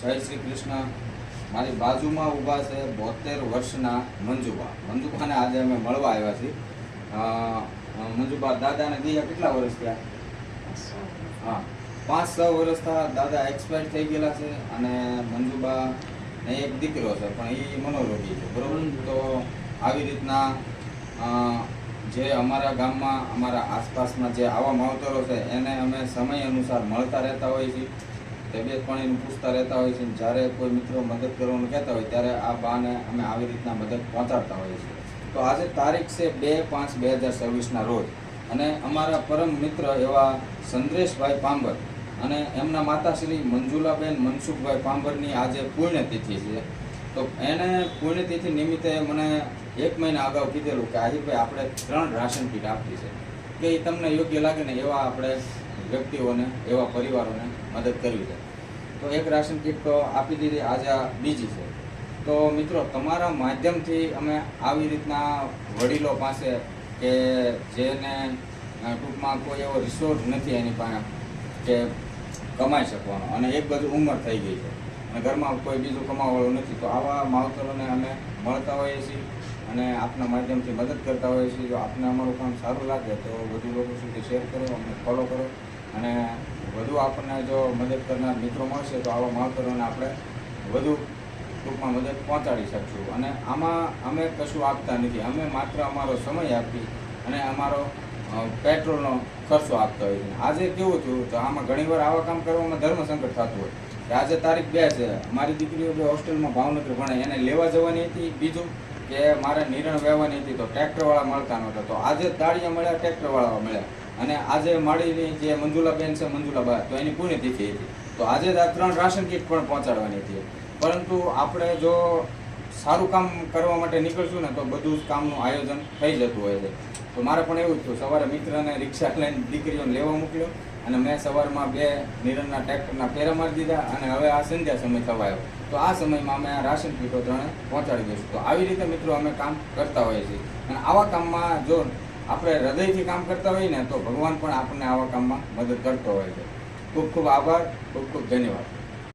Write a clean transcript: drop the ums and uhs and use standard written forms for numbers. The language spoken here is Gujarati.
જય શ્રી કૃષ્ણ. મારી બાજુમાં ઊભા છે 72 વર્ષના મંજુબા. મંજુબાને આજે અમે મળવા આવ્યા છીએ. મંજુબા દાદાને ગયા કેટલા વર્ષ થયા? હા, 5-6 વર્ષ થયા. દાદા એક્સપાયર થઈ ગયેલા છે અને મંજુબા ને એક દીકરો છે, પણ એ મનોરોગી છે, બરોબર. તો આવી રીતના જે અમારા ગામમાં, અમારા આસપાસમાં જે આવા માવતરો છે એને અમે સમય અનુસાર મળતા રહેતા હોઈએ છીએ, તબિયત પાણીનું પૂછતા રહેતા હોય છે. જ્યારે કોઈ મિત્રો મદદ કરવાનું કહેતા હોય ત્યારે આ બાને અમે આવી રીતના મદદ પહોંચાડતા હોઈએ છીએ. તો આજે તારીખ છે 2/5/2026ના રોજ, અને અમારા પરમ મિત્ર એવા સંદ્રેશભાઈ પાંબર અને એમના માતાશ્રી મંજુલાબેન મનસુખભાઈ પાંબરની આજે પુણ્યતિથિ છે. તો એને પુણ્યતિથિ નિમિત્તે મને 1 મહિના અગાઉ કીધેલું કે આહિરભાઈ આપણે 3 રાશન કીટ આપી છે, કે એ તમને યોગ્ય લાગે ને એવા આપણે વ્યક્તિઓને, એવા પરિવારોને મદદ કરવી છે. તો એક રાશન કીટ તો આપી દીધી, આજે આ બીજી છે. તો મિત્રો, તમારા માધ્યમથી અમે આવી રીતના વડીલો પાસે, કે જેને ટૂંકમાં કોઈ એવો રિસોર્સ નથી એની પાસે કે કમાઈ શકવાનો, અને એક બાજુ ઉંમર થઈ ગઈ છે અને ઘરમાં કોઈ બીજું કમાવાવાળું નથી, તો આવા માવતરોને અમે મળતા હોઈએ છીએ અને આપના માધ્યમથી મદદ કરતા હોઈએ છીએ. જો આપને અમારું કામ સારું લાગે તો વધુ લોકો સુધી શેર કરો, અમને ફોલો કરો, અને વધુ આપણને જો મદદ કરનાર મિત્રો મળશે તો આવા માવતરોને આપણે વધુ ટૂંકમાં મદદ પહોંચાડી શકશું. અને આમાં અમે કશું આપતા નથી, અમે માત્ર અમારો સમય આપી અને અમારો પેટ્રોલનો ખર્ચો આપતા હોય છે. આજે કેવું થયું, તો આમાં ઘણીવાર આવા કામ કરવામાં ધર્મ સંકટ થતું હોય કે આજે તારીખ 2 છે, મારી દીકરીઓ બે હોસ્ટેલમાં ભાવનગર ભણે, એને લેવા જવાની હતી. બીજું કે મારે નિરણ વહેવાની હતી, તો ટ્રેક્ટરવાળા મળતા નહોતા. તો આજે દાળિયા મળ્યા, ટ્રેક્ટરવાળા મળ્યા. અને આજે માળીની જે મંજુલાબેન છે, મંજુલાબા, તો એની પુણ્યતિથિ હતી. તો આજે જ આ 3 રાશન કીટ પણ પહોંચાડવાની હતી. પરંતુ આપણે જો સારું કામ કરવા માટે નીકળશું ને તો બધું જ કામનું આયોજન થઈ જતું હોય છે. તો મારે પણ એવું જ થયું, સવારે મિત્રને રિક્ષા લઈને દીકરીઓને લેવા મોકલ્યો અને મેં સવારમાં 2 નિરણના ટ્રેક્ટરના ફેરા મારી દીધા, અને હવે આ સંધ્યા સમય થવા આવ્યો, તો આ સમયમાં અમે આ રાશન કીટો 3 પહોંચાડી દઈશું. તો આવી રીતે મિત્રો અમે કામ કરતા હોઈએ છીએ, અને આવા કામમાં જો આપણે હૃદયથી કામ કરતા હોઈએ ને તો ભગવાન પણ આપણને આવા કામમાં મદદ કરતો હોય છે. ખૂબ ખૂબ આભાર, ખૂબ ખૂબ ધન્યવાદ.